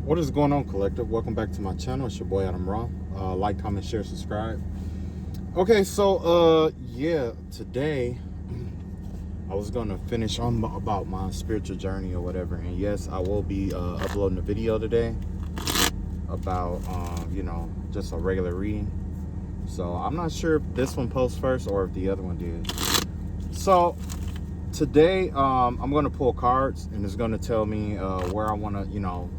What is going on, collective? Welcome back to my channel. It's your boy Adam Raw. Like, comment, share, subscribe. Okay, so yeah, today I was gonna finish on about my spiritual journey or whatever, and yes, I will be uploading a video today about just a regular reading. So I'm not sure if this one posts first or if the other one did. So today I'm gonna pull cards, and it's gonna tell me where I want to,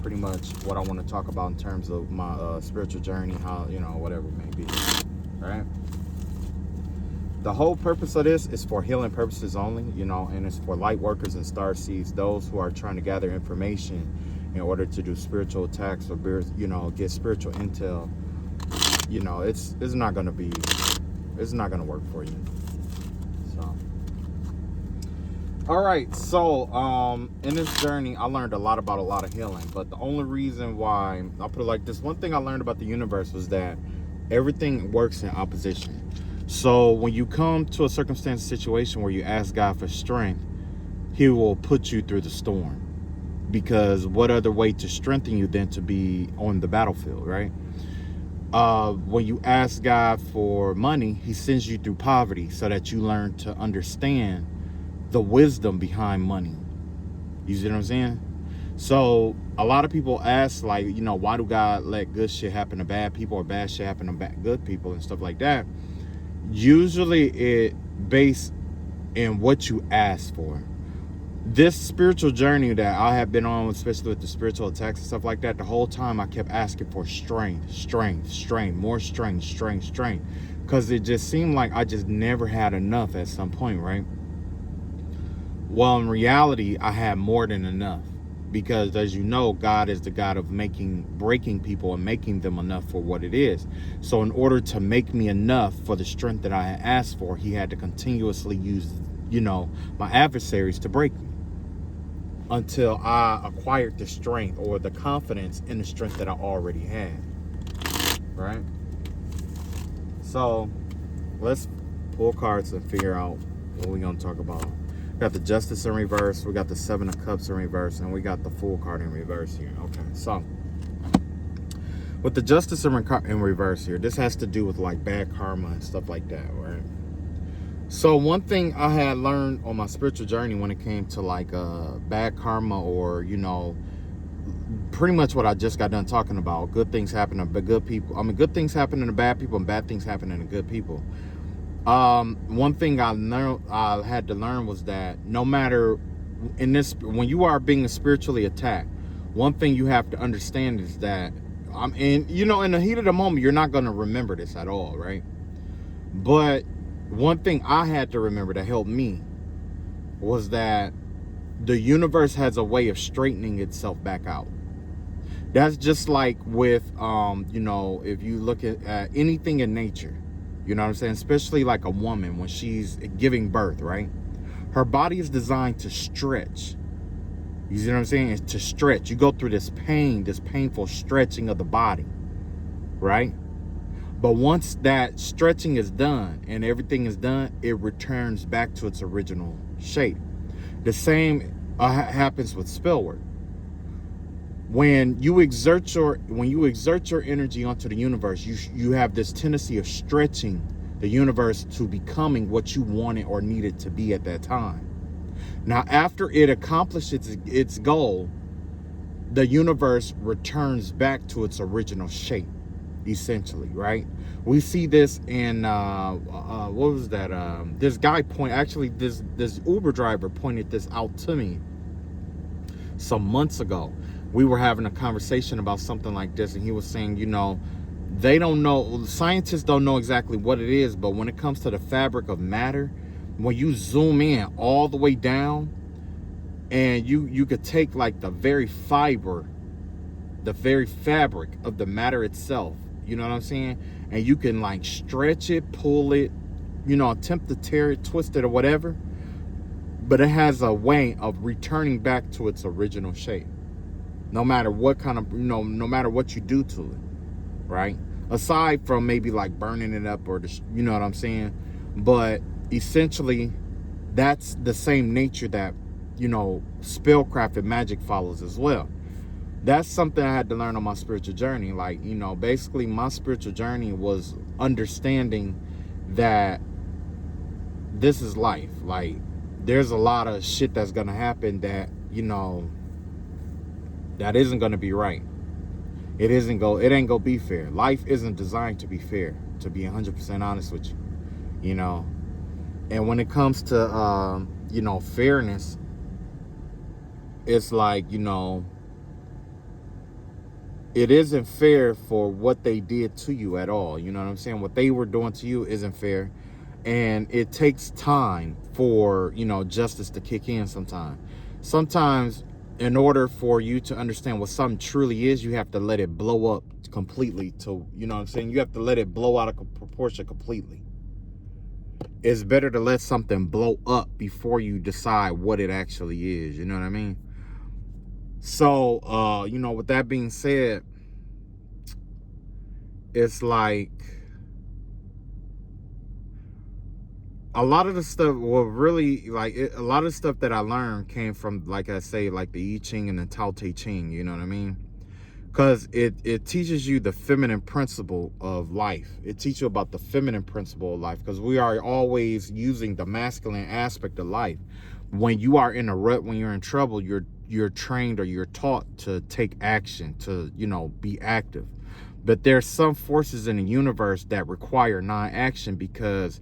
pretty much what I want to talk about in terms of my spiritual journey, how, whatever it may be, right? The whole purpose of this is for healing purposes only, and it's for light workers and star seeds, those who are trying to gather information in order to do spiritual attacks or, get spiritual intel. It's not going to work for you. So all right, so in this journey, I learned a lot about a lot of healing, but the only reason why, I'll put it like this, one thing I learned about the universe was that everything works in opposition. So when you come to a circumstance, situation where you ask God for strength, he will put you through the storm, because what other way to strengthen you than to be on the battlefield, right? When you ask God for money, he sends you through poverty so that you learn to understand the wisdom behind money. You see what I'm saying? So a lot of people ask, like, why do God let good shit happen to bad people or bad shit happen to good people and stuff like that? Usually it based in what you ask for. This spiritual journey that I have been on, especially with the spiritual attacks and stuff like that, the whole time I kept asking for strength, more strength, because it just seemed like I just never had enough at some point, right? Well, in reality, I had more than enough, because, as you know, God is the God of breaking people and making them enough for what it is. So in order to make me enough for the strength that I had asked for, he had to continuously use, my adversaries to break me until I acquired the strength or the confidence in the strength that I already had, right? So let's pull cards and figure out what we're going to talk about. We got the Justice in reverse, we got the Seven of Cups in reverse, and we got the Fool card in reverse here. Okay, so with the Justice in reverse here, this has to do with like bad karma and stuff like that, right? So one thing I had learned on my spiritual journey when it came to like bad karma, or pretty much what I just got done talking about, good things happen to good people. I mean, good things happen to bad people and bad things happen to good people. One thing I had to learn was that no matter when you are being spiritually attacked, one thing you have to understand is that in the heat of the moment, you're not going to remember this at all, right? But one thing I had to remember to help me was that the universe has a way of straightening itself back out. That's just like with, if you look at anything in nature, you know what I'm saying? Especially like a woman when she's giving birth, right? Her body is designed to stretch. You see what I'm saying? It's to stretch. You go through this pain, this painful stretching of the body, right? But once that stretching is done and everything is done, it returns back to its original shape. The same happens with spell work. When you exert your energy onto the universe, you have this tendency of stretching the universe to becoming what you wanted or needed to be at that time. Now, after it accomplishes its goal, the universe returns back to its original shape, essentially, right? We see this in what was that? This guy this Uber driver pointed this out to me some months ago. We were having a conversation about something like this, and he was saying, they don't know, scientists don't know exactly what it is, but when it comes to the fabric of matter, when you zoom in all the way down, and you could take like the very fiber, the very fabric of the matter itself, you know what I'm saying? And you can like stretch it, pull it, attempt to tear it, twist it, or whatever, but it has a way of returning back to its original shape. No matter what kind of, no matter what you do to it, right? Aside from maybe like burning it up or, you know what I'm saying? But essentially, that's the same nature that, spellcraft and magic follows as well. That's something I had to learn on my spiritual journey. Like, you know, basically my spiritual journey was understanding that this is life. Like, there's a lot of shit that's gonna happen that, you know, that isn't gonna be right. It ain't gonna be fair. Life isn't designed to be fair, to be 100% honest with you, you know. And when it comes to you know, fairness, it's like, you know, it isn't fair for what they did to you at all. You know what I'm saying? What they were doing to you isn't fair. And it takes time for, you know, justice to kick in sometimes. Sometimes, in order for you to understand what something truly is, you have to let it blow up completely to, you know what I'm saying? You have to let it blow out of proportion completely. It's better to let something blow up before you decide what it actually is. You know what I mean? So, you know, with that being said, it's like a lot of the stuff, well, really, like, a lot of the stuff that I learned came from, like I say, like the I Ching and the Tao Te Ching, you know what I mean? Because it teaches you the feminine principle of life. It teaches you about the feminine principle of life, because we are always using the masculine aspect of life. When you are in a rut, when you're in trouble, you're trained or you're taught to take action, to, you know, be active. But there's some forces in the universe that require non-action, because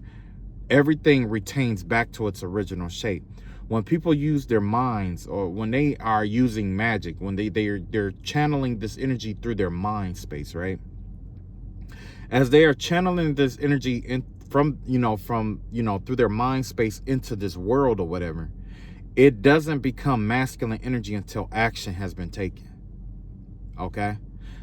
everything retains back to its original shape. When people use their minds, or when they are using magic, when they're channeling this energy through their mind space, right? As they are channeling this energy in from through their mind space into this world or whatever, it doesn't become masculine energy until action has been taken. Okay?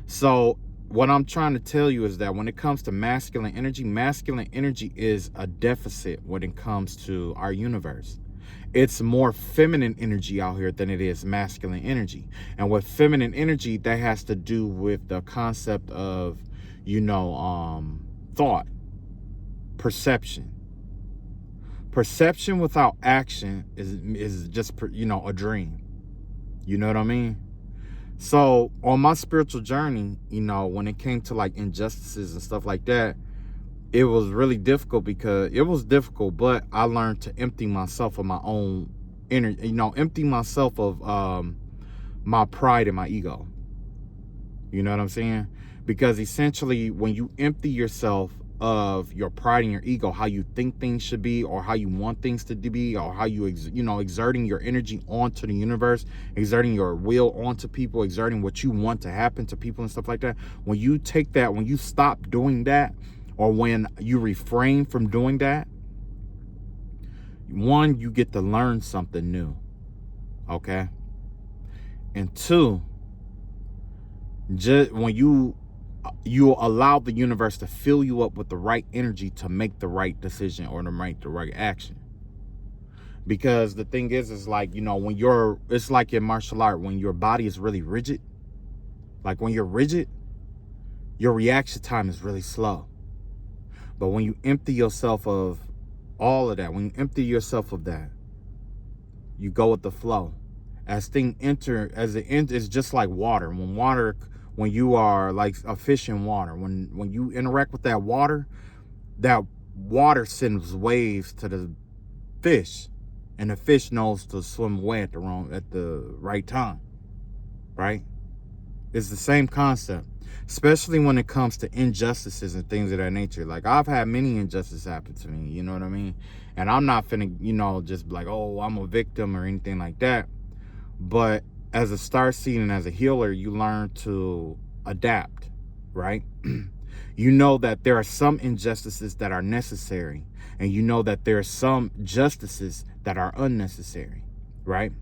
So what I'm trying to tell you is that when it comes to masculine energy is a deficit when it comes to our universe. It's more feminine energy out here than it is masculine energy. And with feminine energy, that has to do with the concept of, you know, thought, perception. Perception without action is just, you know, a dream. You know what I mean? So on my spiritual journey, you know, when it came to like injustices and stuff like that, it was really difficult, but I learned to empty myself of my own energy, you know, empty myself of my pride and my ego. You know what I'm saying? Because essentially, when you empty yourself of your pride and your ego, how you think things should be, or how you want things to be, or how you exerting your energy onto the universe, exerting your will onto people, exerting what you want to happen to people and stuff like that. When you take that, when you stop doing that, or when you refrain from doing that, one, you get to learn something new, okay? And two, just when you allow the universe to fill you up with the right energy to make the right decision or to make the right action. Because the thing is like, you know, it's like in martial art, when your body is really rigid, like when you're rigid, your reaction time is really slow. But when you empty yourself of all of that, when you empty yourself of that, you go with the flow. As it enters, just like water. When you are like a fish in water, when you interact with that water sends waves to the fish, and the fish knows to swim away at the right time, right? It's the same concept, especially when it comes to injustices and things of that nature. Like, I've had many injustices happen to me, you know what I mean? And I'm not finna, you know, just like, oh, I'm a victim or anything like that. But as a starseed and as a healer, you learn to adapt, right? You know that there are some injustices that are necessary, and you know that there are some justices that are unnecessary, right?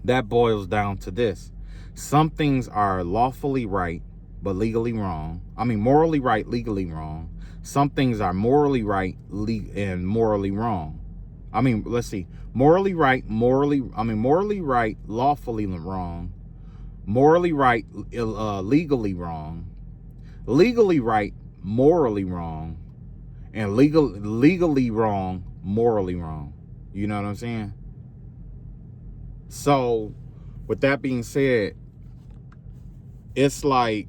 That boils down to this. Some things are lawfully right, but legally wrong. I mean, morally right, legally wrong. Some things are morally right and morally wrong. I mean, let's see. Morally right, lawfully wrong. Morally right, legally wrong. Legally right, morally wrong. And legally wrong, morally wrong. You know what I'm saying? So, with that being said, it's like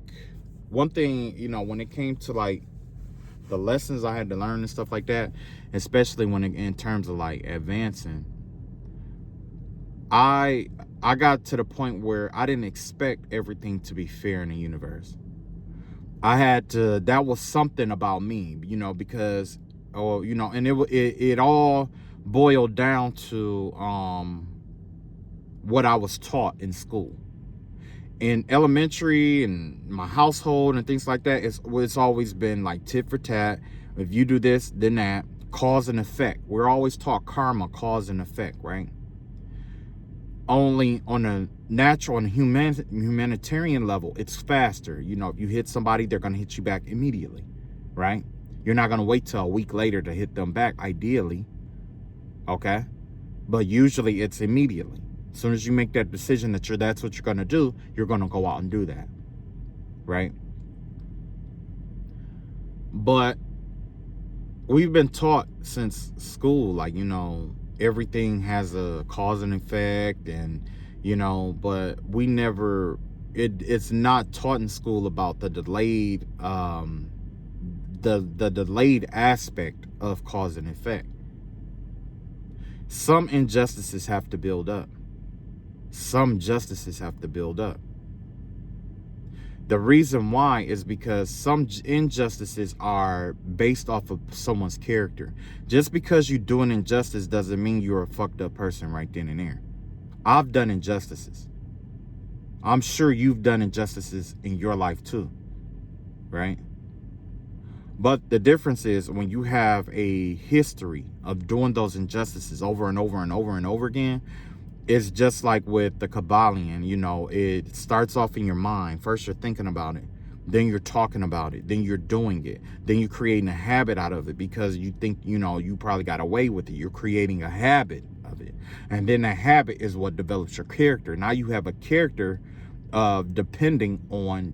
one thing, you know, when it came to like the lessons I had to learn and stuff like that, especially when in terms of like advancing, I I got to the point where I didn't expect everything to be fair in the universe. I had to, that was something about me, you know, because, oh, you know, and it all boiled down to what I was taught in school, in elementary and my household and things like that. It's always been like tit for tat. If you do this, then that, cause and effect. We're always taught karma, cause and effect, right? Only on a natural and humanitarian level, it's faster. You know, if you hit somebody, they're going to hit you back immediately, right? You're not going to wait till a week later to hit them back, ideally, okay? But usually it's immediately. As soon as you make that decision that that's what you're going to do, you're going to go out and do that, right? But we've been taught since school, like, you know, everything has a cause and effect, and, you know, but we never, it's not taught in school about the delayed the delayed aspect of cause and effect. Some injustices have to build up. Some justices have to build up. The reason why is because some injustices are based off of someone's character. Just because you do an injustice doesn't mean you're a fucked up person right then and there. I've done injustices. I'm sure you've done injustices in your life too, right? But the difference is when you have a history of doing those injustices over and over and over and over again, it's just like with the Kabbalion, you know, it starts off in your mind. First you're thinking about it, then you're talking about it, then you're doing it, then you're creating a habit out of it because you think, you know, you probably got away with it. You're creating a habit of it. And then that habit is what develops your character. Now you have a character depending on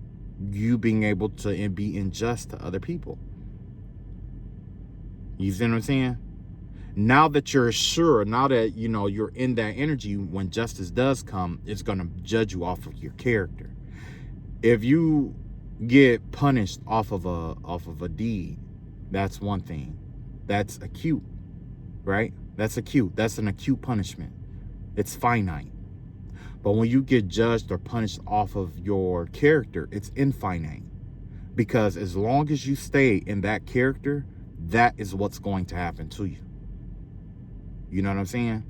you being able to be unjust to other people. You see what I'm saying? Now that you're sure, now that, you know, you're in that energy, when justice does come, it's going to judge you off of your character. If you get punished off of a deed, that's one thing. That's acute, right? That's acute. That's an acute punishment. It's finite. But when you get judged or punished off of your character, it's infinite. Because as long as you stay in that character, that is what's going to happen to you. You know what I'm saying?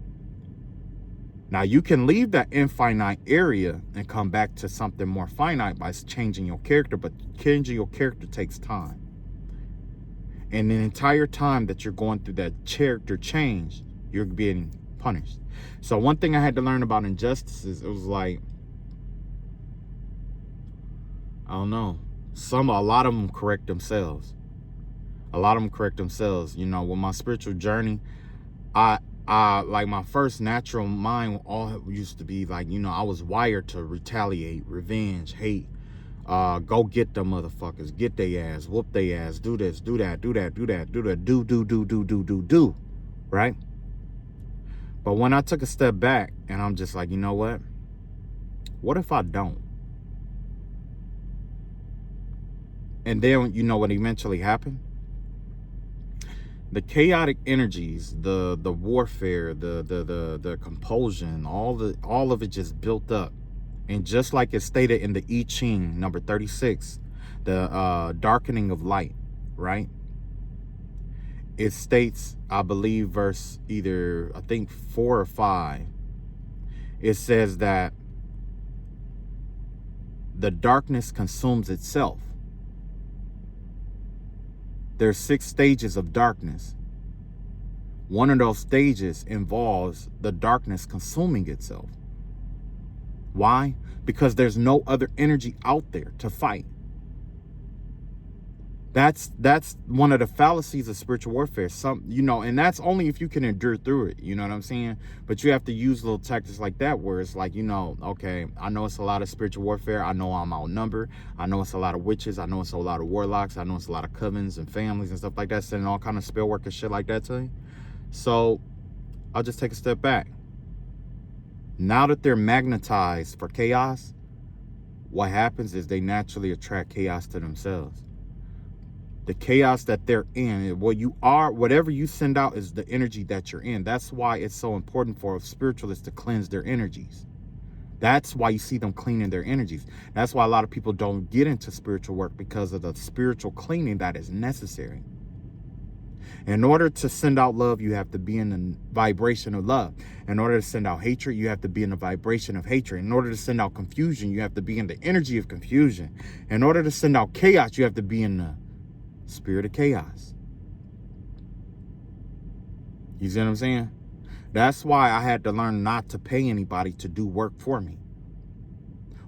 Now, you can leave that infinite area and come back to something more finite by changing your character, but changing your character takes time. And the entire time that you're going through that character change, you're being punished. So one thing I had to learn about injustices, it was like, I don't know, a lot of them correct themselves. A lot of them correct themselves. You know, with my spiritual journey, I like my first natural mind all used to be like, you know, I was wired to retaliate, revenge, hate, go get them motherfuckers, get their ass, whoop their ass, do this, do that, do that, do that, do that, do, right? But when I took a step back and I'm just like, you know what if I don't? And then, you know what eventually happened? The chaotic energies, the warfare, the compulsion, all of it just built up. And just like it's stated in the I Ching number 36, the darkening of light, right? It states, I believe, verse either, I think 4 or 5. It says that the darkness consumes itself. There's 6 stages of darkness. One of those stages involves the darkness consuming itself. Why? Because there's no other energy out there to fight. That's one of the fallacies of spiritual warfare. You know, and that's only if you can endure through it. You know what I'm saying? But you have to use little tactics like that where it's like, you know, okay, I know it's a lot of spiritual warfare. I know I'm outnumbered. I know it's a lot of witches. I know it's a lot of warlocks. I know it's a lot of covens and families and stuff like that, sending all kind of spell work and shit like that to you. So I'll just take a step back. Now that they're magnetized for chaos, what happens is they naturally attract chaos to themselves. The chaos that they're in, what you are, whatever you send out is the energy that you're in. That's why it's so important for spiritualists to cleanse their energies. That's why you see them cleaning their energies. That's why a lot of people don't get into spiritual work, because of the spiritual cleaning that is necessary. In order to send out love, you have to be in the vibration of love. In order to send out hatred, you have to be in the vibration of hatred. In order to send out confusion, you have to be in the energy of confusion. In order to send out chaos, you have to be in the spirit of chaos. You see what I'm saying? That's why I had to learn not to pay anybody to do work for me.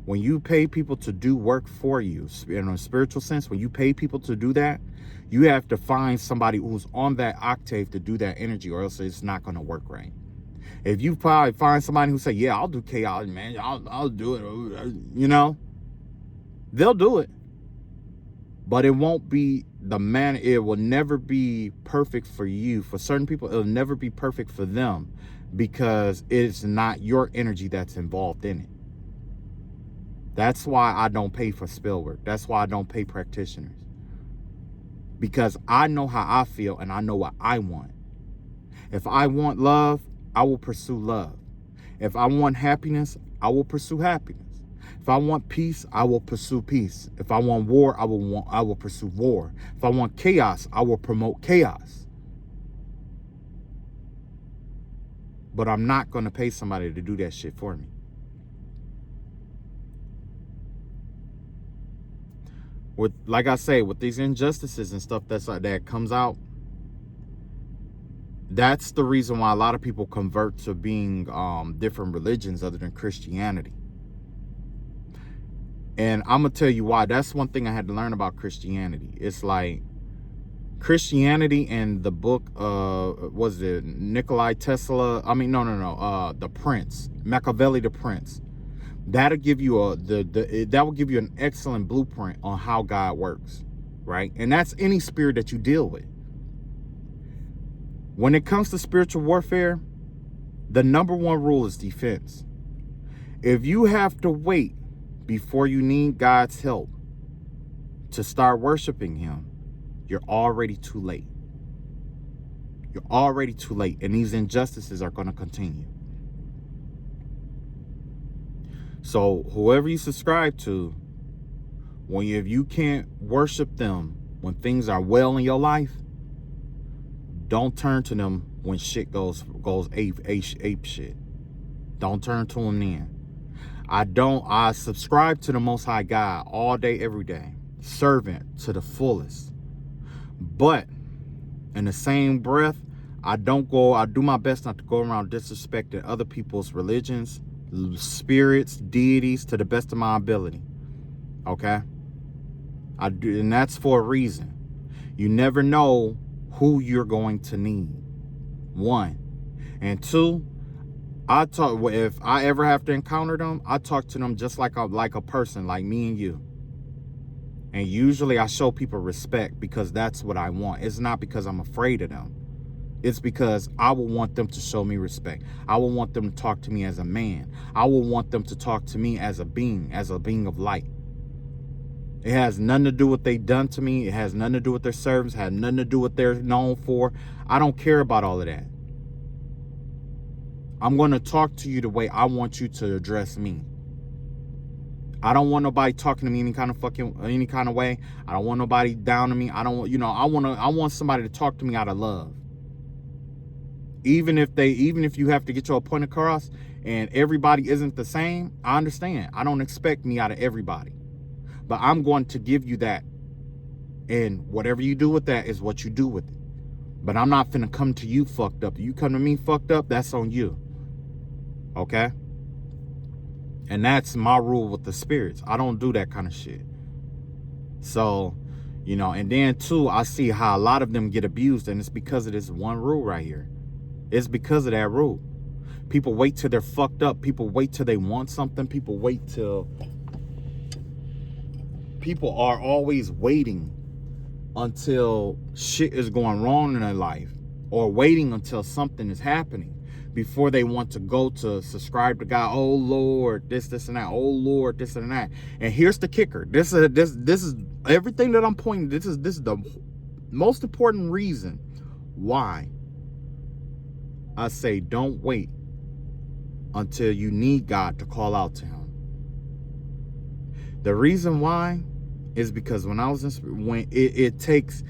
When you pay people to do work for you, in a spiritual sense, when you pay people to do that, you have to find somebody who's on that octave to do that energy, or else it's not going to work right. If you probably find somebody who say, yeah, I'll do chaos, man, I'll do it, you know, they'll do it. But it won't be the man. It will never be perfect for you. For certain people, it'll never be perfect for them, because it's not your energy that's involved in it. That's why I don't pay for spell work. That's why I don't pay practitioners. Because I know how I feel and I know what I want. If I want love, I will pursue love. If I want happiness, I will pursue happiness. If I want peace, I will pursue peace. If I want war, I will pursue war. If I want chaos, I will promote chaos. But I'm not going to pay somebody to do that shit for me. With, like I say, with these injustices and stuff that comes out, that's the reason why a lot of people convert to being different religions other than Christianity. And I'm going to tell you why. That's one thing I had to learn about Christianity. It's like Christianity and the book, was it Nikolai Tesla? I mean, no. The Prince, Machiavelli, the Prince. That'll give you that will give you an excellent blueprint on how God works, right? And that's any spirit that you deal with. When it comes to spiritual warfare, the number one rule is defense. If you have to wait before you need God's help to start worshiping him, you're already too late. You're already too late, and these injustices are going to continue. So whoever you subscribe to, if you can't worship them when things are well in your life, don't turn to them when shit goes ape shit. Don't turn to them then. I subscribe to the Most High God all day, every day. Servant to the fullest. But in the same breath, I do my best not to go around disrespecting other people's religions, spirits, deities, to the best of my ability. Okay? I do, and that's for a reason. You never know who you're going to need. One. And two, if I ever have to encounter them, I talk to them just like a person, like me and you. And usually I show people respect because that's what I want. It's not because I'm afraid of them. It's because I will want them to show me respect. I will want them to talk to me as a man. I will want them to talk to me as a being of light. It has nothing to do with what they've done to me. It has nothing to do with their service. It has nothing to do with what they're known for. I don't care about all of that. I'm going to talk to you the way I want you to address me. I don't want nobody talking to me any kind of way. I don't want nobody down to me. I want somebody to talk to me out of love. Even if you have to get your point across and everybody isn't the same, I understand. I don't expect me out of everybody. But I'm going to give you that. And whatever you do with that is what you do with it. But I'm not finna come to you fucked up. If you come to me fucked up, that's on you. Okay? And that's my rule with the spirits. I don't do that kind of shit. So, and then too, I see how a lot of them get abused, and it's because of this one rule right here. It's because of that rule. People wait till they're fucked up. People wait till they want something. People are always waiting until shit is going wrong in their life, or waiting until something is happening. before they want to go to subscribe to God. Oh Lord, this and that. Oh Lord, this and that. And here's the kicker. This is everything that I'm pointing. This is the most important reason why I say don't wait until you need God to call out to him. The reason why is because when I was when it takes,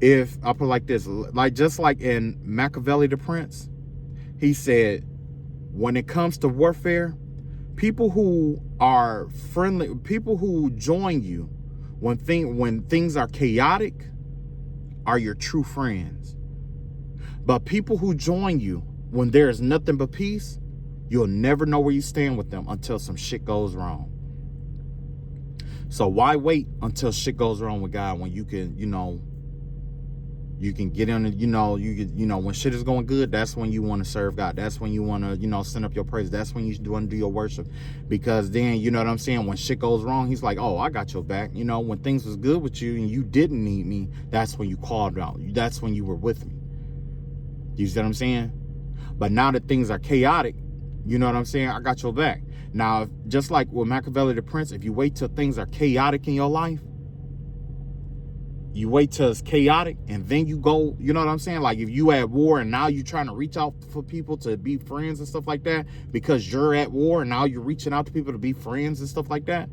if I put it like this, like just like in Machiavelli the Prince, he said, when it comes to warfare, people who are friendly, people who join you when things are chaotic are your true friends. But people who join you when there is nothing but peace, you'll never know where you stand with them until some shit goes wrong. So why wait until shit goes wrong with God when you can, you can get in, when shit is going good, that's when you want to serve God. That's when you want to, send up your praise. That's when you want to do your worship. Because then, you know what I'm saying? When shit goes wrong, he's like, oh, I got your back. When things was good with you and you didn't need me, that's when you called out. That's when you were with me. You see what I'm saying? But now that things are chaotic, you know what I'm saying? I got your back. Now, just like with Machiavelli the Prince, if you wait till things are chaotic in your life, you wait till it's chaotic and then you go, you know what I'm saying? Like if you at war and now you're trying to reach out for people to be friends and stuff like that because you're at war and now you're reaching out to people to be friends and stuff like that,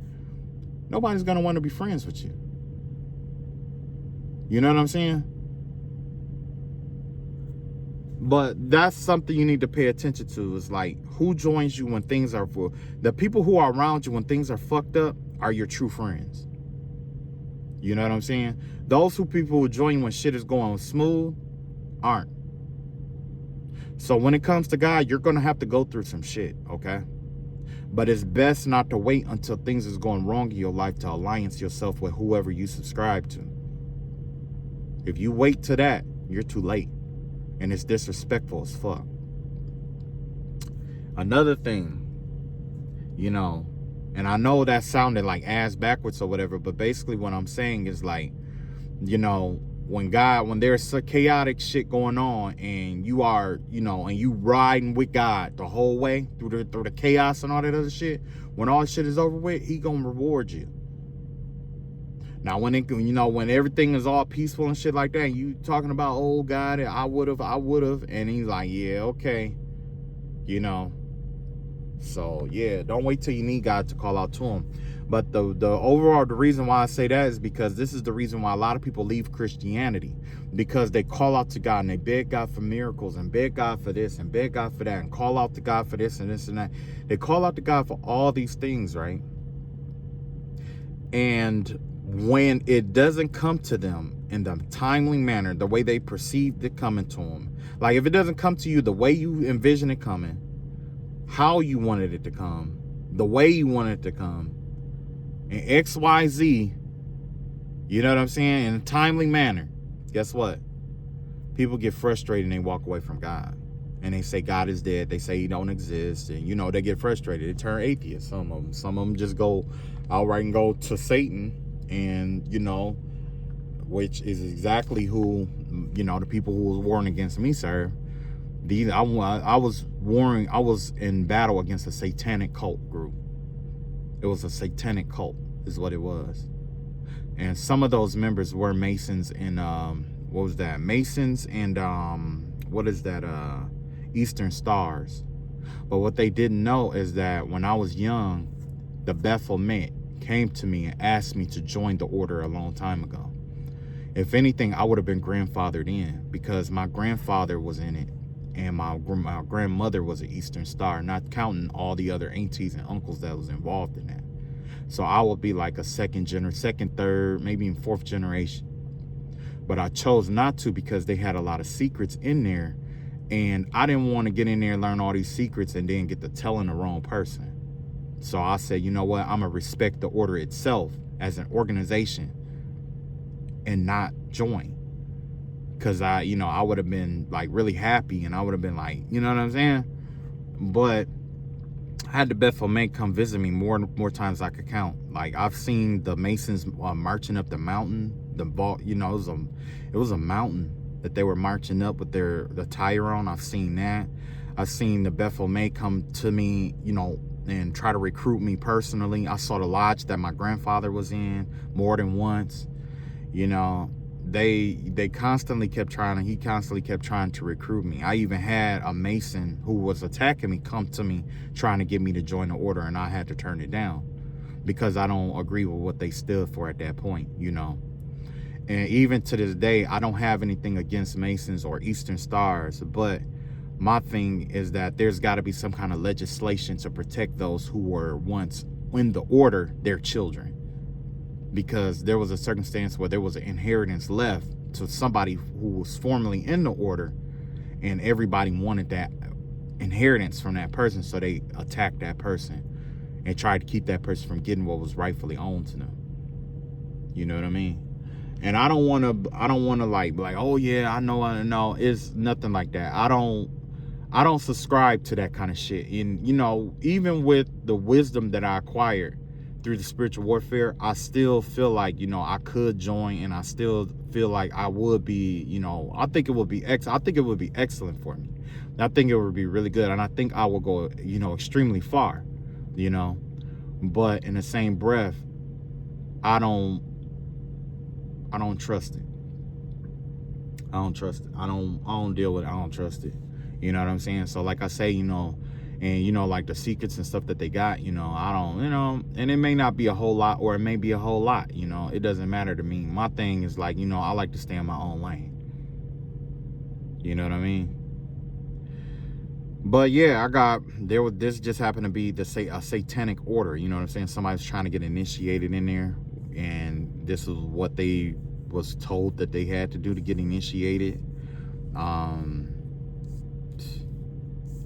nobody's going to want to be friends with you. You know what I'm saying? But that's something you need to pay attention to, is like who joins you when things are full. The people who are around you when things are fucked up are your true friends. You know what I'm saying? Those people who join you when shit is going smooth aren't. So when it comes to God, you're going to have to go through some shit, okay? But it's best not to wait until things is going wrong in your life to alliance yourself with whoever you subscribe to. If you wait to that, you're too late. And it's disrespectful as fuck. Another thing, and I know that sounded like ass backwards or whatever, but basically what I'm saying is like, when there's chaotic shit going on and you are, and you riding with God the whole way through the chaos and all that other shit, when all shit is over with, he gonna reward you. Now, when everything is all peaceful and shit like that, and you talking about, oh, God, I would have, and he's like, yeah, okay, So, yeah, don't wait till you need God to call out to him. But the reason why I say that is because this is the reason why a lot of people leave Christianity, because they call out to God and they beg God for miracles and beg God for this and beg God for that and call out to God for this and this and that. They call out to God for all these things, right? And when it doesn't come to them in the timely manner, the way they perceived it coming to them, like if it doesn't come to you the way you envision it coming, how you wanted it to come, the way you wanted it to come, in XYZ, you know what I'm saying, in a timely manner, guess what? People get frustrated and they walk away from God. And they say God is dead. They say he don't exist. And, they get frustrated. They turn atheists, some of them. Some of them just go outright and go to Satan. And, which is exactly who, the people who was warring against me serve. I was in battle against a satanic cult group. It was a satanic cult is what it was. And some of those members were Masons and, Masons and, Eastern Stars. But what they didn't know is that when I was young, the Baphomet came to me and asked me to join the order a long time ago. If anything, I would have been grandfathered in because my grandfather was in it and my grandmother was an Eastern Star, not counting all the other aunties and uncles that was involved in that. So I would be like a second, third, maybe even fourth generation. But I chose not to because they had a lot of secrets in there. And I didn't want to get in there and learn all these secrets and then get to telling the wrong person. So I said, you know what? I'm going to respect the order itself as an organization and not join. Because I would have been like really happy and I would have been like, you know what I'm saying? But I had the Baphomet come visit me more times than I could count. Like I've seen the Masons marching up the mountain. It was a mountain that they were marching up with the tire on. I've seen that. I've seen the Bethel May come to me, and try to recruit me personally. I saw the lodge that my grandfather was in more than once. They constantly kept trying, and he constantly kept trying to recruit me. I even had a Mason who was attacking me come to me trying to get me to join the order, and I had to turn it down because I don't agree with what they stood for at that point. And even to this day, I don't have anything against Masons or Eastern Stars, but my thing is that there's got to be some kind of legislation to protect those who were once in the order, their children. Because there was a circumstance where there was an inheritance left to somebody who was formerly in the order, and everybody wanted that inheritance from that person, so they attacked that person and tried to keep that person from getting what was rightfully owned to them. You know what I mean? And I don't want to like, oh yeah, I know. It's nothing like that. I don't subscribe to that kind of shit. And even with the wisdom that I acquired through the spiritual warfare, I still feel like, I could join, and I still feel like I would be, I think it would be excellent for me. I think it would be really good, and I think I will go, extremely far, but in the same breath, I don't trust it. I don't trust it. I don't deal with it. I don't trust it. You know what I'm saying? So like I say, and like the secrets and stuff that they got, I don't, and it may not be a whole lot, or it may be a whole lot, it doesn't matter to me. My thing is like, I like to stay in my own lane. You know what I mean? But yeah, this just happened to be a satanic order. You know what I'm saying? Somebody's trying to get initiated in there, and this is what they was told that they had to do to get initiated.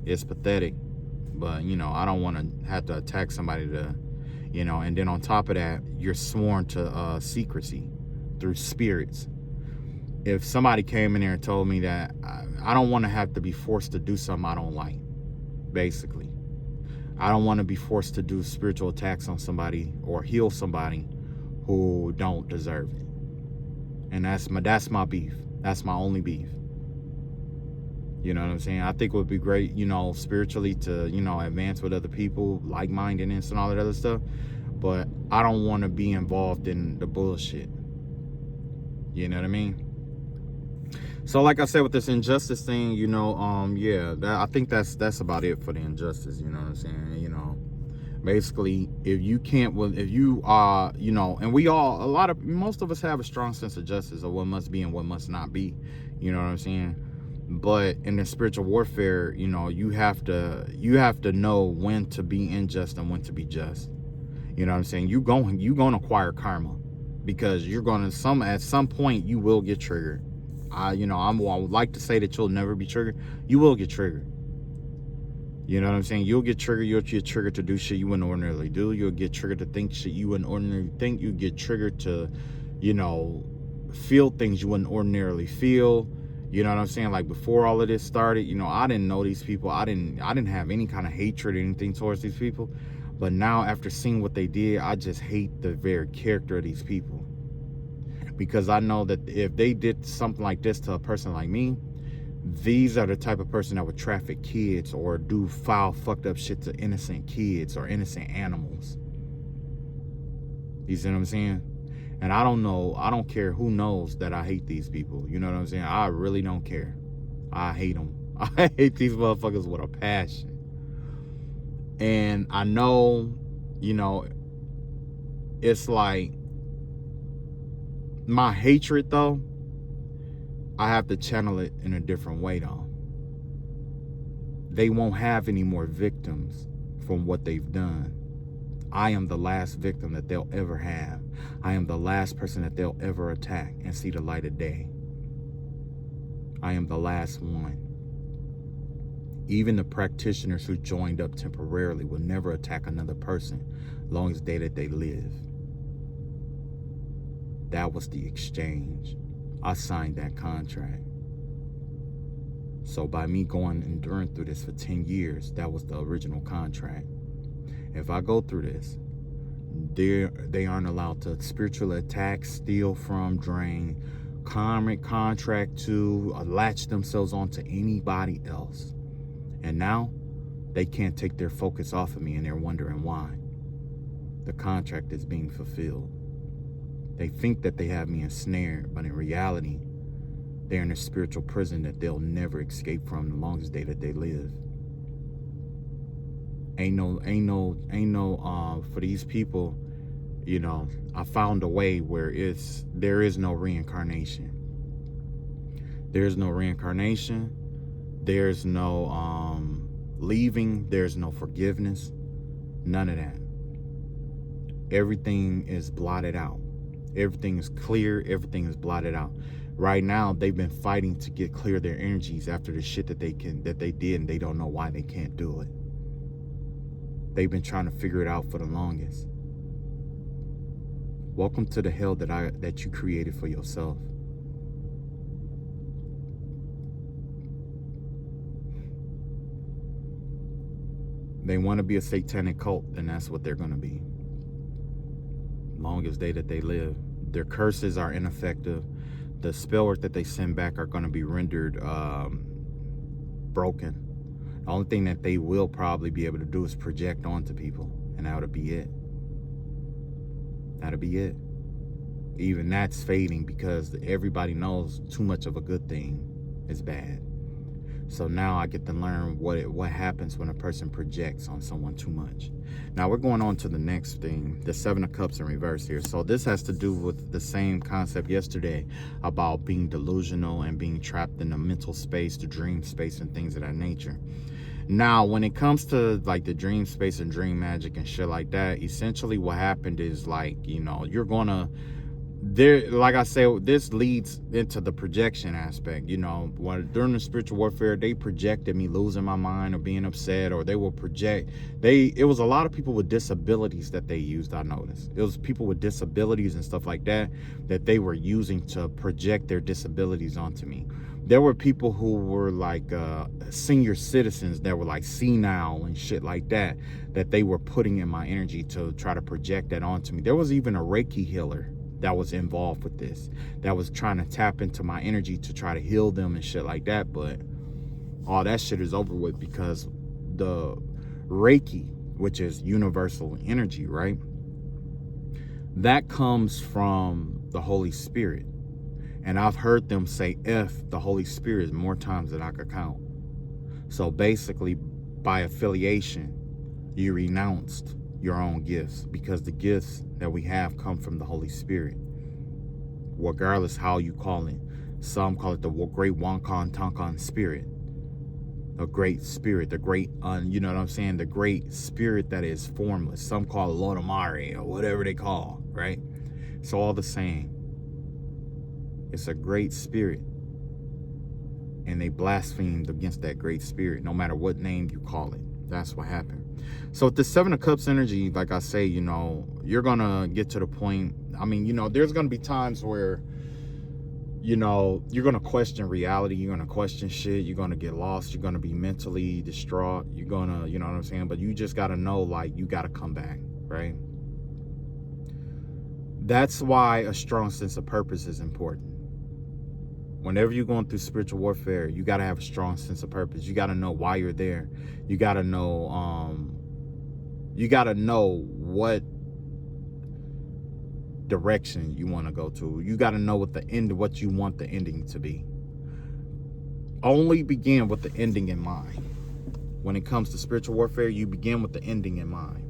It's pathetic, but I don't want to have to attack somebody to, and then on top of that, you're sworn to secrecy through spirits. If somebody came in there and told me that, I don't want to have to be forced to do something I don't like. Basically, I don't want to be forced to do spiritual attacks on somebody or heal somebody who don't deserve it. And that's my beef. That's my only beef. You know what I'm saying? I think it would be great, spiritually to, advance with other people, like-mindedness and all that other stuff. But I don't want to be involved in the bullshit. You know what I mean? So like I said, with this injustice thing, yeah, I think that's about it for the injustice. You know what I'm saying? Basically, if you are, and most of us have a strong sense of justice of what must be and what must not be. You know what I'm saying? But in the spiritual warfare, you have to know when to be unjust and when to be just. You know what I'm saying? You gonna acquire karma, because you're gonna at some point you will get triggered. I would like to say that you'll never be triggered. You will get triggered. You know what I'm saying? You'll get triggered. You'll get triggered to do shit you wouldn't ordinarily do. You'll get triggered to think shit you wouldn't ordinarily think. You get triggered to, feel things you wouldn't ordinarily feel. You know what I'm saying? Like before all of this started, I didn't know these people. I didn't have any kind of hatred or anything towards these people. But now, after seeing what they did, I just hate the very character of these people. Because I know that if they did something like this to a person like me, these are the type of person that would traffic kids or do foul, fucked up shit to innocent kids or innocent animals. You see what I'm saying? And I don't care who knows that I hate these people. You know what I'm saying? I really don't care. I hate them. I hate these motherfuckers with a passion. And I know, it's like, my hatred though, I have to channel it in a different way though. They won't have any more victims from what they've done. I am the last victim that they'll ever have. I am the last person that they'll ever attack and see the light of day. I am the last one. Even the practitioners who joined up temporarily will never attack another person as long as they live. That was the exchange. I signed that contract. So by me enduring through this for 10 years, that was the original contract. If I go through this, they aren't allowed to spiritually attack, steal from, drain, karmic contract to, latch themselves onto anybody else. And now they can't take their focus off of me, and they're wondering why. The contract is being fulfilled. They think that they have me ensnared, but in reality, they're in a spiritual prison that they'll never escape from the longest day that they live. Ain't no, for these people, you know, I found a way where there is no reincarnation. There's no reincarnation. There's no leaving. There's no forgiveness. None of that. Everything is blotted out. Everything is clear. Everything is blotted out. Right now, they've been fighting to get clear their energies after the shit that they did, and they don't know why they can't do it. They've been trying to figure it out for the longest. Welcome to the hell that you created for yourself. They want to be a satanic cult, then that's what they're going to be. Longest day that they live. Their curses are ineffective. The spell work that they send back are going to be rendered broken. The only thing that they will probably be able to do is project onto people, and that'll be it. That'll be it. Even that's fading because everybody knows too much of a good thing is bad. So now I get to learn what happens when a person projects on someone too much. Now we're going on to the next thing, the Seven of Cups in reverse here. So this has to do with the same concept yesterday about being delusional and being trapped in the mental space, the dream space, and things of that nature. Now, when it comes to like the dream space and dream magic and shit like that, essentially what happened is like, you know, you're gonna like I said, this leads into the projection aspect. You know, during the spiritual warfare, they projected me losing my mind or being upset, or they will project. It was a lot of people with disabilities that they used. I noticed it was people with disabilities and stuff like that they were using to project their disabilities onto me. There were people who were like senior citizens that were like senile and shit like that they were putting in my energy to try to project that onto me. There was even a Reiki healer that was involved with this, that was trying to tap into my energy to try to heal them and shit like that. But all that shit is over with because the Reiki, which is universal energy, right? That comes from the Holy Spirit. And I've heard them say F the Holy Spirit more times than I could count. So basically, by affiliation, you renounced your own gifts, because the gifts that we have come from the Holy Spirit, regardless how you call it. Some call it the great Wankan Tonkan spirit, the great spirit, the great, you know what I'm saying, the great spirit that is formless. Some call it Lodamare or whatever they call, right? It's all the same. It's a great spirit, and they blasphemed against that great spirit, no matter what name you call it. That's what happened. So with the Seven of Cups energy, like I say, you know, you're going to get to the point. I mean, you know, there's going to be times where, you know, you're going to question reality. You're going to question shit. You're going to get lost. You're going to be mentally distraught. You're going to, you know what I'm saying? But you just got to know, like, you got to come back, right? That's why a strong sense of purpose is important. Whenever you're going through spiritual warfare, you got to have a strong sense of purpose. You got to know why you're there. You got to know what direction you want to go to. You got to know what you want the ending to be. Only begin with the ending in mind. When it comes to spiritual warfare, you begin with the ending in mind.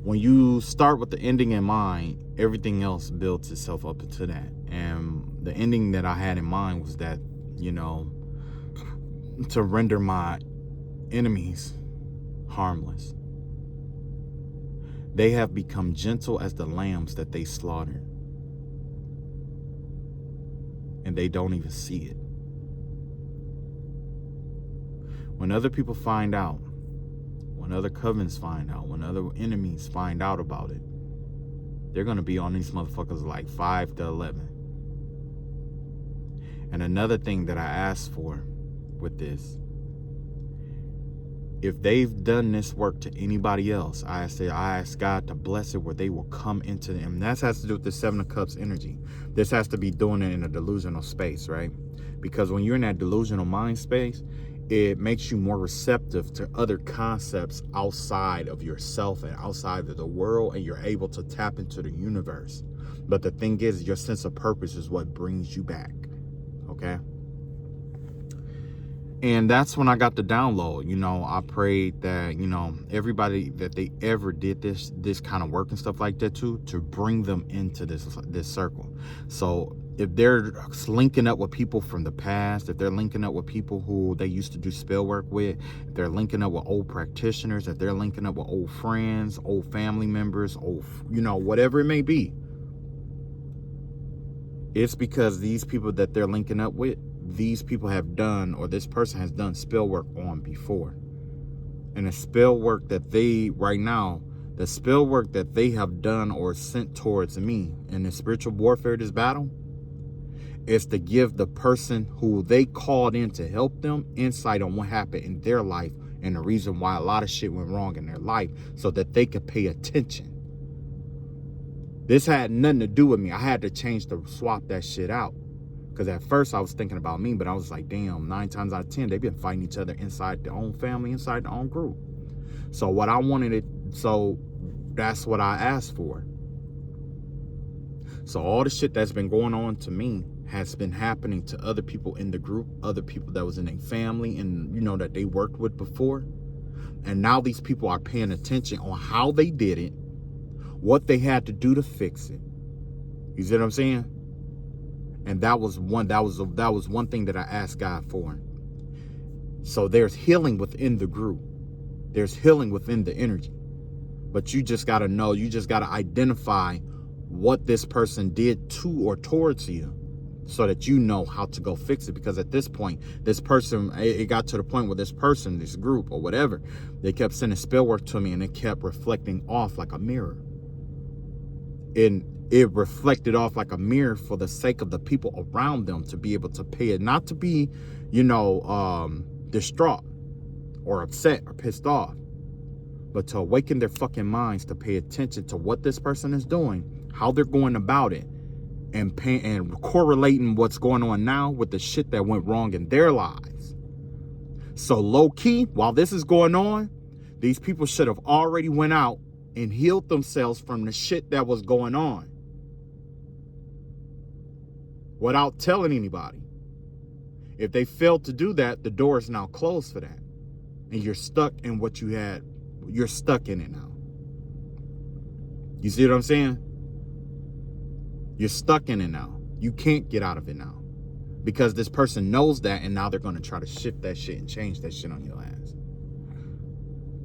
When you start with the ending in mind, everything else builds itself up into that. And the ending that I had in mind was that, you know, to render my enemies harmless. They have become gentle as the lambs that they slaughtered. And they don't even see it. When other people find out, when other covens find out, when other enemies find out about it, they're going to be on these motherfuckers like 5 to 11. And another thing that I asked for with this, if they've done this work to anybody else, I ask God to bless it where they will come into them. And that has to do with the Seven of Cups energy. This has to be doing it in a delusional space, right? Because when you're in that delusional mind space, it makes you more receptive to other concepts outside of yourself and outside of the world, and you're able to tap into the universe. But the thing is, your sense of purpose is what brings you back. Okay? And that's when I got the download. I prayed that, everybody that they ever did this kind of work and stuff like that to bring them into this circle. So if they're linking up with people from the past, if they're linking up with people who they used to do spell work with, if they're linking up with old practitioners, if they're linking up with old friends, old family members, whatever it may be, it's because these people that they're linking up with, these people have done, or this person has done spell work on before. And the spell work that they, right now, the spell work that they have done or sent towards me in the spiritual warfare, this battle, is to give the person who they called in to help them insight on what happened in their life and the reason why a lot of shit went wrong in their life, so that they could pay attention. This had nothing to do with me. I had to swap that shit out. Because at first I was thinking about me, but I was like, damn, 9 times out of 10, they've been fighting each other inside their own family, inside their own group. So that's what I asked for. So all the shit that's been going on to me has been happening to other people in the group, other people that was in their family and, that they worked with before. And now these people are paying attention on how they did it, what they had to do to fix it. You see what I'm saying? And that was one thing that I asked God for. So there's healing within the group. There's healing within the energy. But you just got to know, you just got to identify what this person did to or towards you, so that you know how to go fix it. Because at this point, this person, it got to the point where this person, this group or whatever, they kept sending spell work to me, and it kept reflecting off like a mirror. And it reflected off like a mirror for the sake of the people around them to be able to pay it, not to be, distraught or upset or pissed off, but to awaken their fucking minds to pay attention to what this person is doing, how they're going about it, and correlating what's going on now with the shit that went wrong in their lives. So low key, while this is going on, these people should have already went out and healed themselves from the shit that was going on without telling anybody. If they failed to do that, the door is now closed for that. And you're stuck in what you had. You're stuck in it now. You see what I'm saying? You're stuck in it now. You can't get out of it now. Because this person knows that, and now they're going to try to shift that shit and change that shit on your ass.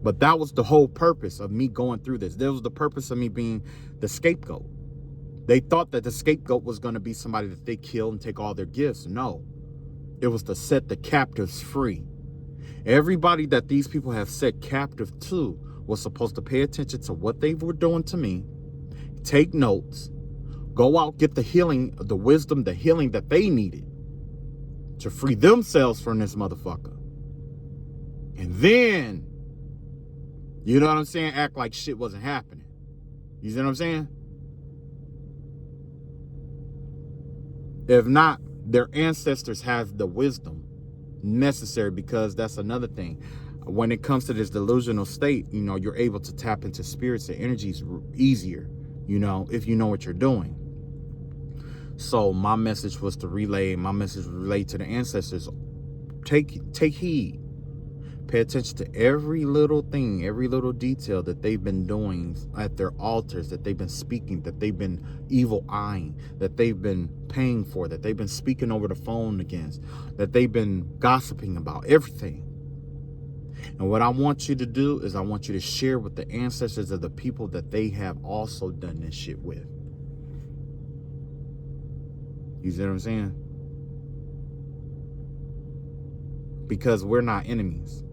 But that was the whole purpose of me going through this. That was the purpose of me being the scapegoat. They thought that the scapegoat was going to be somebody that they kill and take all their gifts. No. It was to set the captives free. Everybody that these people have set captive to was supposed to pay attention to what they were doing to me, take notes, go out, get the healing, the wisdom, the healing that they needed to free themselves from this motherfucker. And then, you know what I'm saying? Act like shit wasn't happening. You see what I'm saying? If not, their ancestors have the wisdom necessary, because that's another thing. When it comes to this delusional state, you're able to tap into spirits and energies easier, if you know what you're doing. So my message was to relay to the ancestors. Take heed. Pay attention to every little thing, every little detail that they've been doing at their altars, that they've been speaking, that they've been evil eyeing, that they've been paying for, that they've been speaking over the phone against, that they've been gossiping about, everything. And what I want you to do is I want you to share with the ancestors of the people that they have also done this shit with. You see what I'm saying? Because we're not enemies.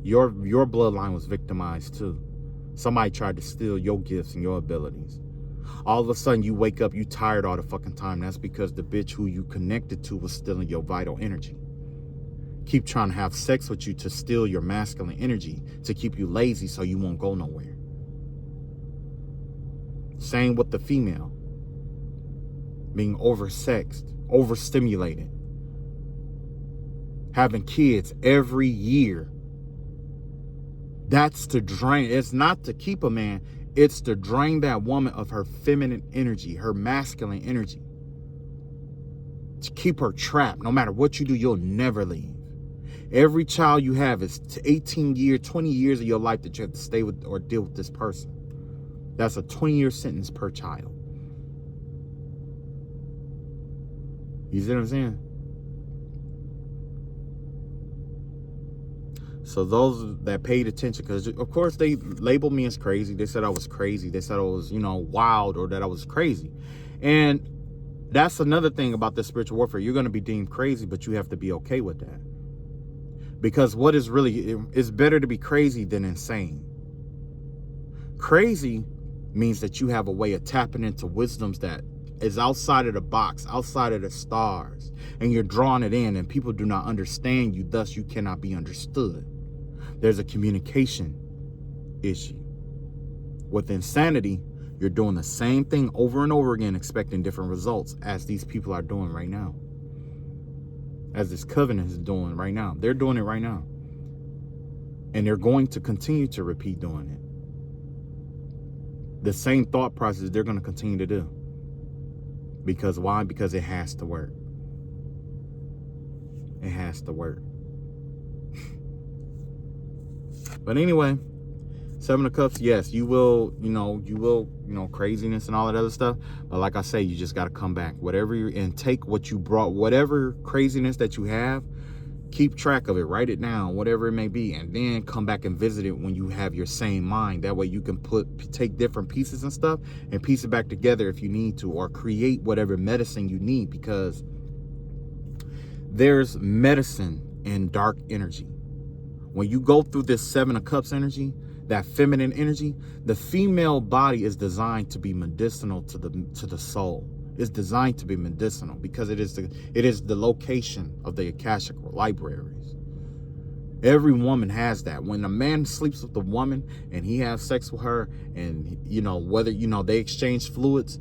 Your bloodline was victimized too. Somebody tried to steal your gifts and your abilities. All of a sudden you wake up, you tired all the fucking time. That's because the bitch who you connected to was stealing your vital energy. Keep trying to have sex with you to steal your masculine energy, to keep you lazy so you won't go nowhere. Same with the female. Being oversexed, overstimulated. having kids every year. That's to drain. It's not to keep a man. It's to drain that woman of her feminine energy, her masculine energy. To keep her trapped. No matter what you do, you'll never leave. Every child you have is 18 years, 20 years of your life that you have to stay with or deal with this person. That's a 20-year sentence per child. You see what I'm saying? So those that paid attention, because of course they labeled me as crazy. They said I was crazy. They said I was, wild, or that I was crazy. And that's another thing about this spiritual warfare. You're going to be deemed crazy, but you have to be okay with that. Because what is really, it's better to be crazy than insane. Crazy means that you have a way of tapping into wisdoms that is outside of the box, outside of the stars, and you're drawing it in, and people do not understand you, thus you cannot be understood. There's a communication issue. With insanity, you're doing the same thing over and over again, expecting different results, as these people are doing right now. As this covenant is doing right now. They're doing it right now. And they're going to continue to repeat doing it. The same thought process they're going to continue to do. Because why? Because it has to work. It has to work. But anyway, Seven of Cups, yes, you will, craziness and all that other stuff. But like I say, you just got to come back. And take what you brought, whatever craziness that you have, keep track of it, write it down, whatever it may be, and then come back and visit it when you have your sane mind. That way you can take different pieces and stuff and piece it back together if you need to, or create whatever medicine you need, because there's medicine in dark energy. When you go through this Seven of Cups energy, that feminine energy, the female body is designed to be medicinal to the soul. It's designed to be medicinal because it is the location of the Akashic libraries. Every woman has that. When a man sleeps with a woman and he has sex with her, and whether they exchange fluids,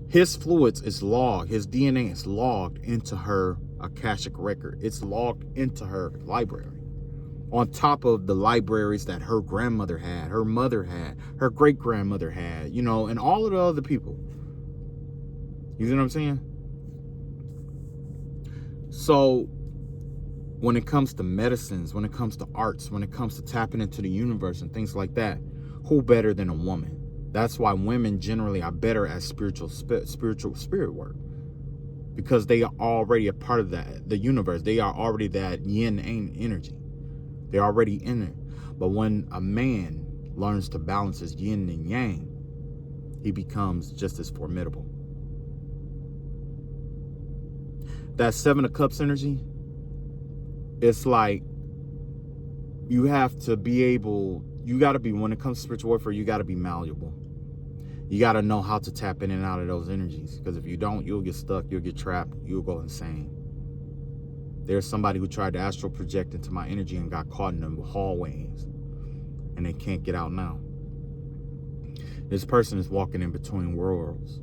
his fluids is logged, his DNA is logged into her Akashic record. It's logged into her library. On top of the libraries that her grandmother had, her mother had, her great-grandmother had, and all of the other people. You see what I'm saying? So when it comes to medicines, when it comes to arts, when it comes to tapping into the universe and things like that, who better than a woman? That's why women generally are better at spiritual spirit work, because they are already a part of the universe. They are already that yin and energy. They're already in it. But when a man learns to balance his yin and yang, he becomes just as formidable. That Seven of Cups energy, it's like you have to be able, when it comes to spiritual warfare, you got to be malleable. You got to know how to tap in and out of those energies. Because if you don't, you'll get stuck, you'll get trapped, you'll go insane. There's somebody who tried to astral project into my energy and got caught in the hallways, and they can't get out now. This person is walking in between worlds.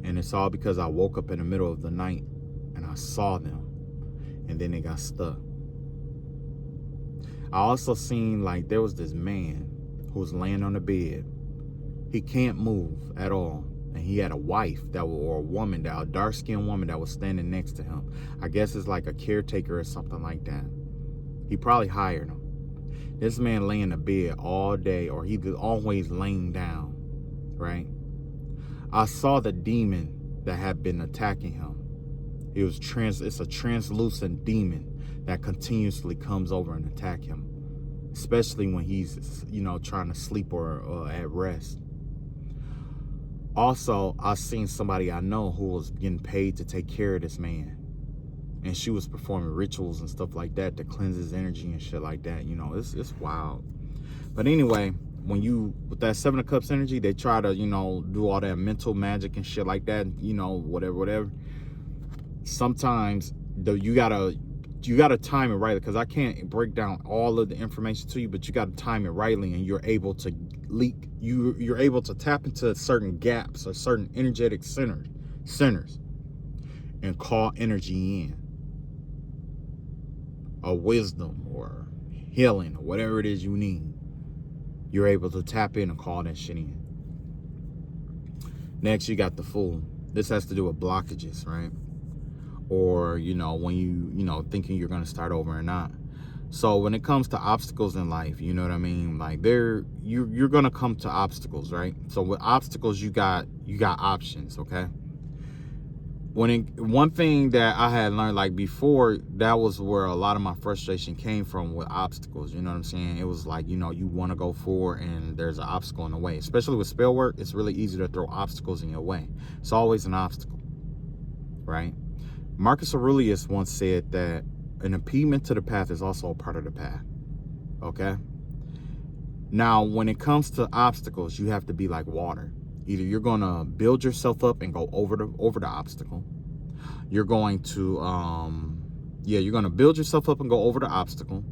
And it's all because I woke up in the middle of the night and I saw them, and then they got stuck. I also seen there was this man who was laying on the bed. He can't move at all. And he had a wife or a woman, a dark-skinned woman that was standing next to him. I guess it's like a caretaker or something like that. He probably hired him. This man lay in the bed all day, or he was always laying down, right? I saw the demon that had been attacking him. It's a translucent demon that continuously comes over and attack him, especially when he's, trying to sleep or at rest. Also, I seen somebody I know who was getting paid to take care of this man. And she was performing rituals and stuff like that to cleanse his energy and shit like that. It's wild. But anyway, with that Seven of Cups energy, they try to, do all that mental magic and shit like that, whatever. Sometimes you gotta time it rightly, because I can't break down all of the information to you, but you gotta time it rightly, and you're able to you're able to tap into certain gaps or certain energetic centers and call energy in. or wisdom or healing or whatever it is you need, you're able to tap in and call that shit in. Next, you got the Fool. This has to do with blockages, right? Or, when you, thinking you're going to start over or not. So when it comes to obstacles in life, you know what I mean? Like you're going to come to obstacles, right? So with obstacles, you got options, okay? One thing that I had learned, like before, that was where a lot of my frustration came from with obstacles. You know what I'm saying? It was like, you want to go forward and there's an obstacle in the way. Especially with spell work, it's really easy to throw obstacles in your way. It's always an obstacle, right? Marcus Aurelius once said that an impediment to the path is also a part of the path, okay? Now, when it comes to obstacles, you have to be like water. Either you're going to build yourself up and go over the obstacle. You're going to, you're going to build yourself up and go over the obstacle.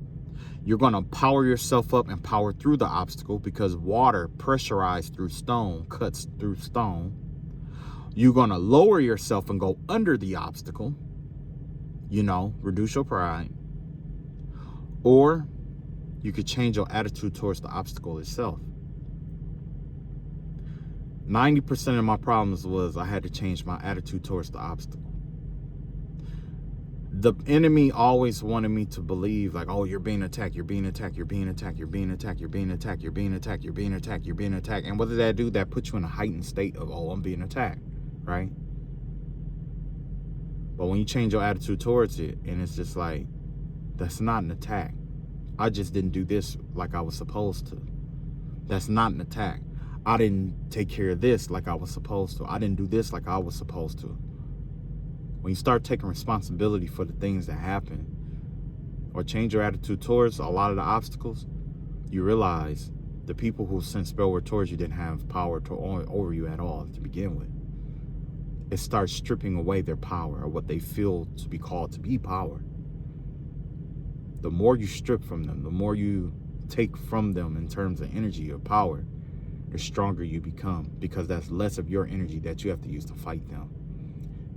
You're going to power yourself up and power through the obstacle, because water pressurized through stone cuts through stone. You're going to lower yourself and go under the obstacle, reduce your pride. Or you could change your attitude towards the obstacle itself. 90% of my problems was I had to change my attitude towards the obstacle. The enemy always wanted me to believe like, oh, you're being attacked, you're being attacked, you're being attacked, you're being attacked, you're being attacked, you're being attacked, you're being attacked, you're being attacked. And what does that do? That puts you in a heightened state of, oh, I'm being attacked, right? But when you change your attitude towards it, and it's just like, that's not an attack. I just didn't do this like I was supposed to. That's not an attack. I didn't take care of this like I was supposed to. I didn't do this like I was supposed to. When you start taking responsibility for the things that happen, or change your attitude towards a lot of the obstacles, you realize the people who sent spellware towards you didn't have power over you at all to begin with. It starts stripping away their power, or what they feel to be called to be power. The more you strip from them, the more you take from them in terms of energy or power, the stronger you become, because that's less of your energy that you have to use to fight them.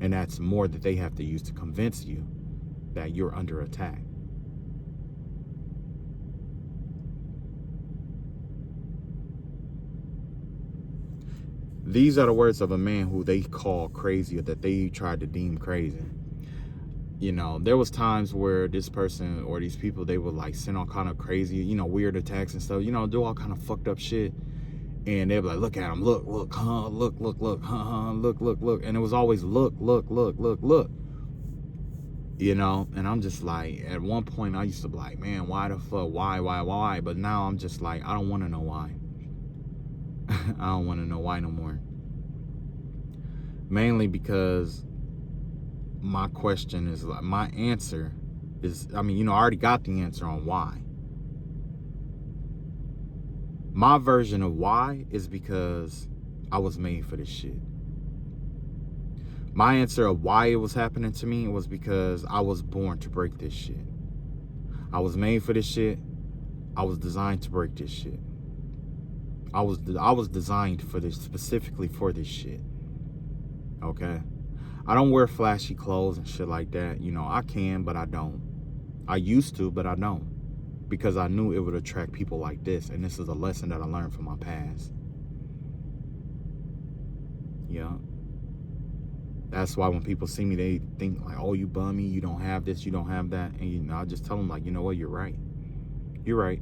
And that's more that they have to use to convince you that you're under attack. These are the words of a man who they call crazy, or that they tried to deem crazy. There was times where this person or these people, they would like send all kind of crazy, weird attacks and stuff, do all kind of fucked up shit. And they'd be like, look at him, look, look, huh, look, look. And it was always look. And I'm just like, at one point I used to be like, man, why the fuck, why? But now I'm just like, I don't want to know why. I don't want to know why no more. Mainly because my question is, like, my answer is, I already got the answer on why. My version of why is because I was made for this shit. My answer of why it was happening to me was because I was born to break this shit. I was made for this shit. I was designed to break this shit. I was designed for this, specifically for this shit. Okay? I don't wear flashy clothes and shit like that. I can, but I don't. I used to, but I don't. Because I knew it would attract people like this. And this is a lesson that I learned from my past. Yeah. That's why when people see me, they think like, oh, you bummy, you don't have this, you don't have that. And I just tell them like, you know what, you're right. You're right.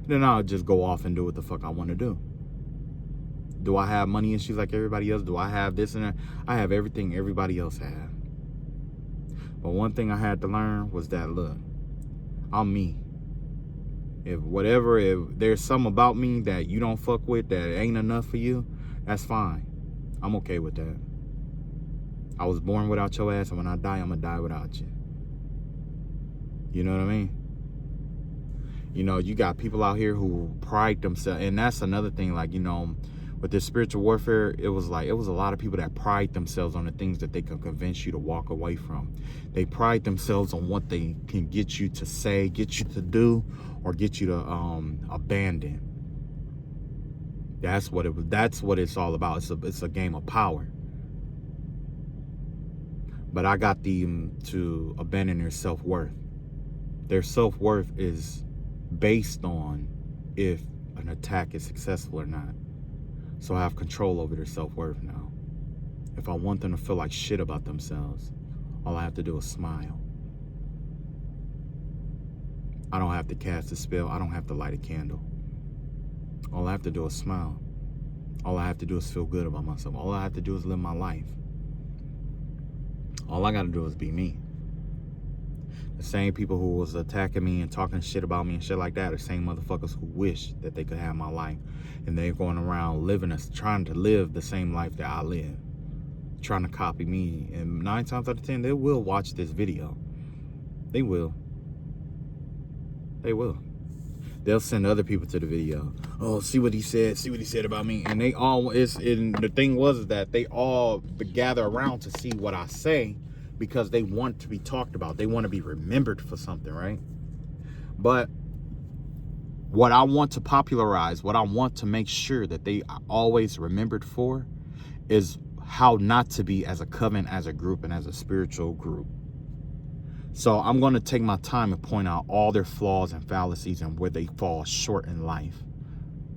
Then I'll just go off and do what the fuck I want to do. Do I have money issues like everybody else? Do I have this and that? I have everything everybody else have. But one thing I had to learn was that, look, I'm me. If there's something about me that you don't fuck with, that ain't enough for you, that's fine. I'm okay with that. I was born without your ass, and when I die, I'm gonna die without you. You know what I mean? You got people out here who pride themselves, and that's another thing, like, with this spiritual warfare, it was a lot of people that pride themselves on the things that they can convince you to walk away from. They pride themselves on what they can get you to say, get you to do, or get you to abandon. That's what it's all about. It's a game of power. But I got them to abandon their self-worth. Their self-worth is based on if an attack is successful or not. So I have control over their self-worth now. If I want them to feel like shit about themselves, all I have to do is smile. I don't have to cast a spell. I don't have to light a candle. All I have to do is smile. All I have to do is feel good about myself. All I have to do is live my life. All I got to do is be me. The same people who was attacking me and talking shit about me and shit like that are the same motherfuckers who wish that they could have my life. And they're going around trying to live the same life that I live. Trying to copy me. And 9 times out of 10, they will watch this video. They will. They will. They'll send other people to the video. Oh, see what he said. See what he said about me. And they all and the thing was that they all gather around to see what I say because they want to be talked about. They want to be remembered for something, right? But what I want to popularize, what I want to make sure that they are always remembered for is how not to be as a coven, as a group, and as a spiritual group. So I'm going to take my time and point out all their flaws and fallacies and where they fall short in life.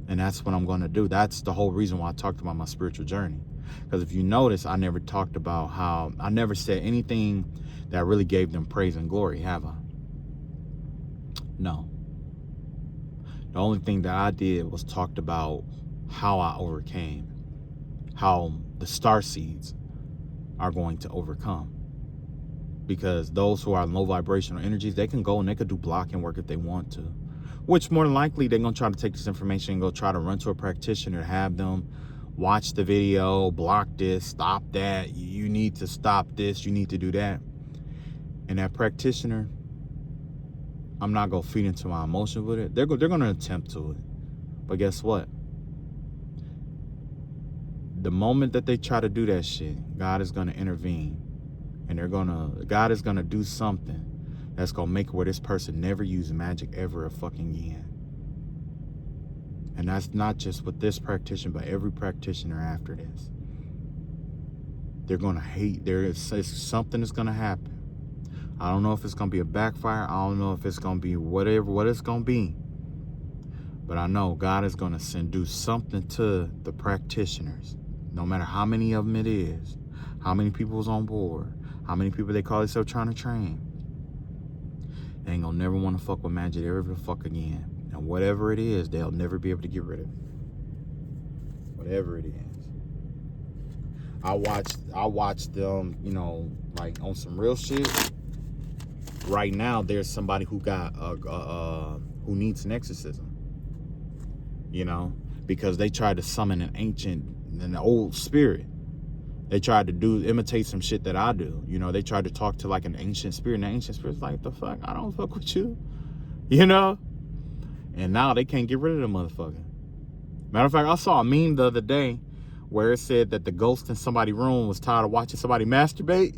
And that's what I'm going to do. That's the whole reason why I talked about my spiritual journey. Because if you notice, I never talked about I never said anything that really gave them praise and glory, have I? No. The only thing that I did was talked about how I overcame, how the star seeds are going to overcome. Because those who are in low vibrational energies, they can go and they could do blocking work if they want to. Which more than likely, they're going to try to take this information and go try to run to a practitioner, have them watch the video, block this, stop that. You need to stop this. You need to do that. And that practitioner, I'm not going to feed into my emotion with it. They're going to attempt to it. But guess what? The moment that they try to do that shit, God is going to intervene. And God is going to do something that's going to make it where this person never use magic ever a fucking again. And that's not just with this practitioner, but every practitioner after this. They're going to hate. Something that's going to happen. I don't know if it's going to be a backfire. I don't know if it's going to be what it's going to be. But I know God is going to do something to the practitioners. No matter how many of them it is. How many people is on board. How many people they call themselves trying to train. They ain't gonna never want to fuck with magic ever the fuck again. And whatever it is, they'll never be able to get rid of it. Whatever it is. I watched them, like on some real shit. Right now, there's somebody who got who needs an exorcism. Because they tried to summon an old spirit. They tried to imitate some shit that I do. They tried to talk to like an ancient spirit. And the ancient spirit's like, the fuck? I don't fuck with you. And now they can't get rid of the motherfucker. Matter of fact, I saw a meme the other day where it said that the ghost in somebody's room was tired of watching somebody masturbate.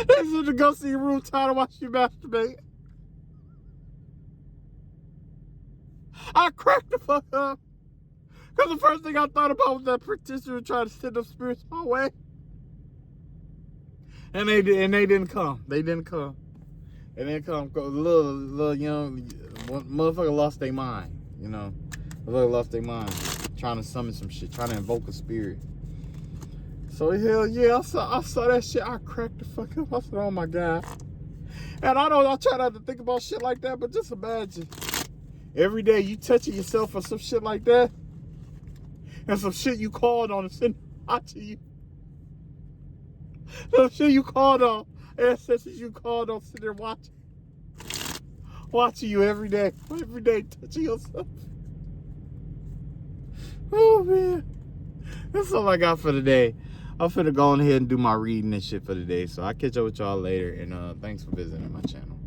They said to go see your room tired of watching you masturbate. I cracked the fuck up. Because the first thing I thought about was that practitioner trying to send up spirits my way. And they didn't come. They didn't come. And then come little young motherfucker lost their mind. Motherfucker lost their mind. Trying to summon some shit. Trying to invoke a spirit. So hell yeah, I saw that shit. I cracked the fuck up. I said, oh my God. And I try not to think about shit like that, but just imagine. Every day you touching yourself or some shit like that. And some shit you called on and sitting watching you. Some shit you called on. Ancestors you called on sitting there watching. Watching you every day. Every day touching yourself. Oh man. That's all I got for today. I'm finna go on ahead and do my reading and shit for today. So I'll catch up with y'all later. And thanks for visiting my channel.